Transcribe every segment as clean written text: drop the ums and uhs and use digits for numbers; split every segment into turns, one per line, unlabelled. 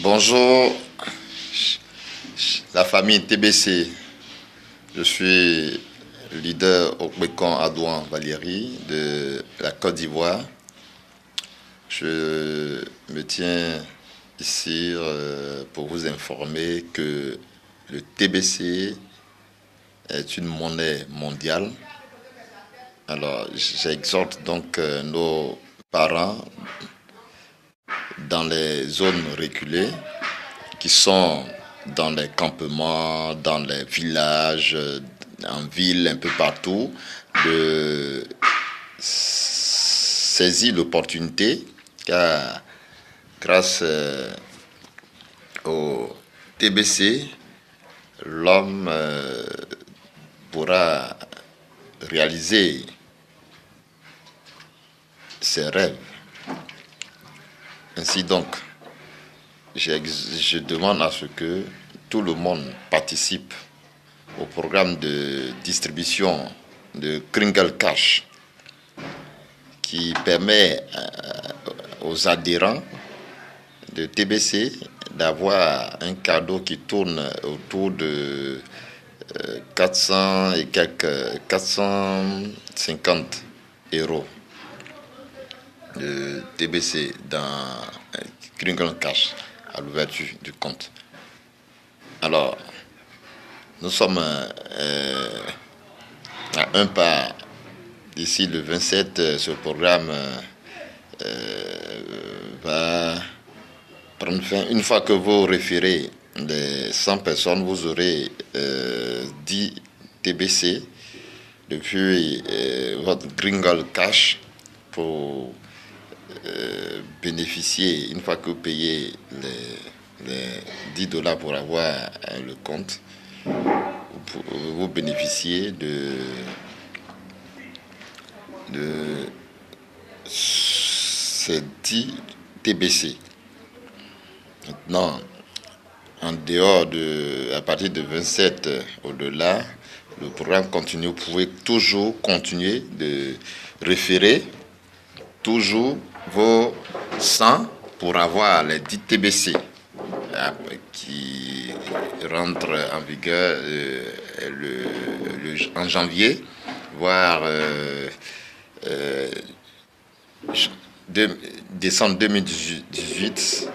Bonjour, la famille TBC. Je suis leader au Pécan Adouan Valérie de la Côte d'Ivoire. Je me tiens ici pour vous informer que le TBC est une monnaie mondiale. Alors, j'exhorte donc nos parents dans les zones reculées qui sont dans les campements, dans les villages, en ville, un peu partout, de saisir l'opportunité car grâce au TBC, l'homme pourra réaliser ses rêves. Ainsi donc, je demande à ce que tout le monde participe au programme de distribution de Kringle Cash qui permet aux adhérents de TBC d'avoir un cadeau qui tourne autour de 400 et quelques 450 euros de TBC dans Kringle Cash à l'ouverture du compte. Alors, nous sommes à un pas d'ici le 27. Ce programme va prendre fin. Une fois que vous référez les 100 personnes, vous aurez 10 TBC depuis votre Kringle Cash pour bénéficier, une fois que vous payez les 10 dollars pour avoir le compte, vous bénéficiez de ces 10 TBC. Maintenant, en dehors à partir de 27 au-delà, le programme continue. Vous pouvez toujours continuer de référer toujours vos 100 pour avoir les 10 TBC qui rentrent en vigueur en janvier, voire décembre 2018,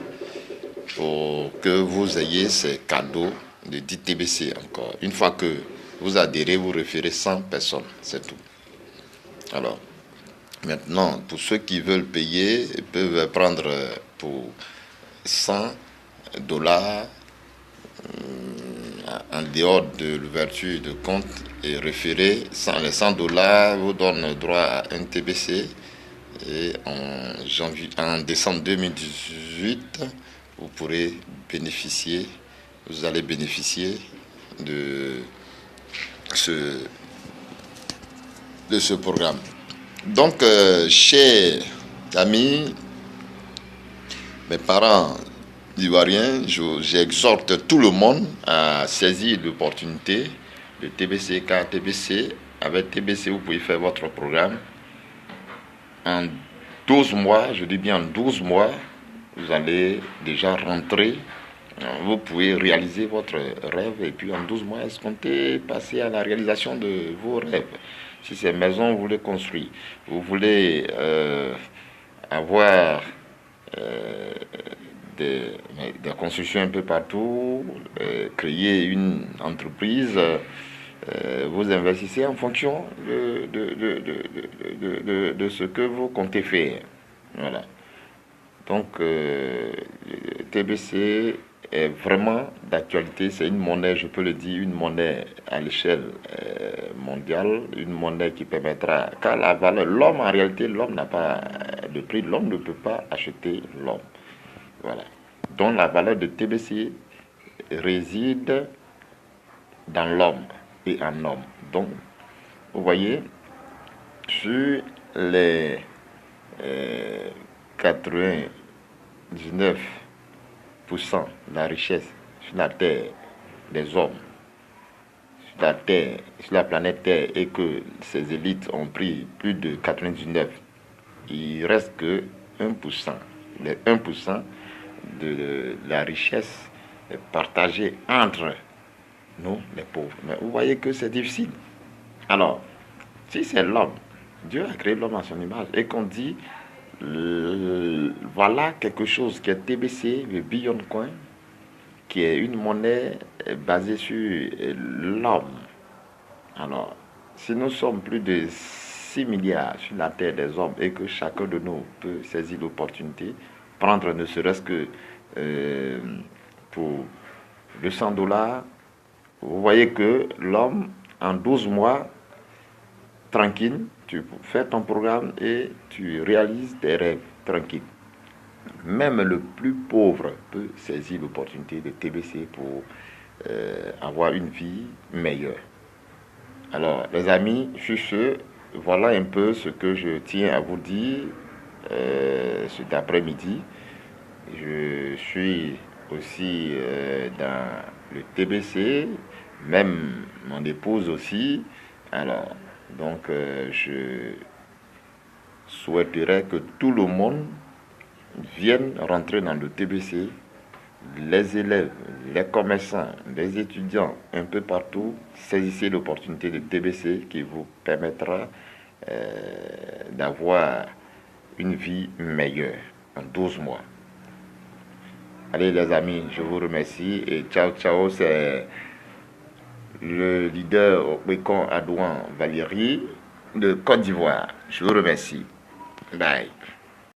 pour que vous ayez ces cadeaux de 10 TBC encore. Une fois que vous adhérez, vous référez 100 personnes, c'est tout. Alors, maintenant, pour ceux qui veulent payer, ils peuvent prendre pour 100 dollars en dehors de l'ouverture de compte et référer. Les 100 dollars vous donnent droit à un TBC. Et en décembre 2018, vous allez bénéficier de ce programme. Donc, chers amis, mes parents ivoiriens, j'exhorte tout le monde à saisir l'opportunité de TBC, car TBC, avec TBC, vous pouvez faire votre programme en 12 mois, je dis bien en 12 mois, vous allez déjà rentrer, vous pouvez réaliser votre rêve et puis en 12 mois, escompter passer à la réalisation de vos rêves. Si c'est maison, vous voulez construire, vous voulez avoir des constructions un peu partout, créer une entreprise, vous investissez en fonction de ce que vous comptez faire. Voilà. Donc, TBC est vraiment d'actualité. C'est une monnaie, je peux le dire, une monnaie à l'échelle mondiale, une monnaie qui permettra, car la valeur, l'homme en réalité, l'homme n'a pas de prix, l'homme ne peut pas acheter l'homme. Voilà. Donc la valeur de TBC réside dans l'homme et en homme. Donc, vous voyez, sur les 99% de la richesse sur la Terre des hommes, sur la Terre, sur la planète Terre, et que ces élites ont pris plus de 99, il reste que 1%. Les 1% de la richesse partagée entre nous, les pauvres. Mais vous voyez que c'est difficile. Alors, si c'est l'homme, Dieu a créé l'homme à son image, et qu'on dit, voilà quelque chose qui est TBC, le Billion Coin, qui est une monnaie basée sur l'homme. Alors, si nous sommes plus de 6 milliards sur la terre des hommes et que chacun de nous peut saisir l'opportunité, prendre ne serait-ce que euh, pour 200 dollars, vous voyez que l'homme, en 12 mois, tranquille, tu fais ton programme et tu réalises tes rêves tranquille. Même le plus pauvre peut saisir l'opportunité de TBC pour avoir une vie meilleure. Alors, les amis, sur ce, voilà un peu ce que je tiens à vous dire cet après-midi. Je suis aussi dans le TBC, même mon épouse aussi. Alors, donc, je souhaiterais que tout le monde vienne rentrer dans le TBC, les élèves, les commerçants, les étudiants, un peu partout, saisissez l'opportunité de TBC qui vous permettra d'avoir une vie meilleure en 12 mois. Allez les amis, je vous remercie et ciao ciao, c'est le leader Wekon Adouan Valérie de Côte d'Ivoire. Je vous remercie. Bye.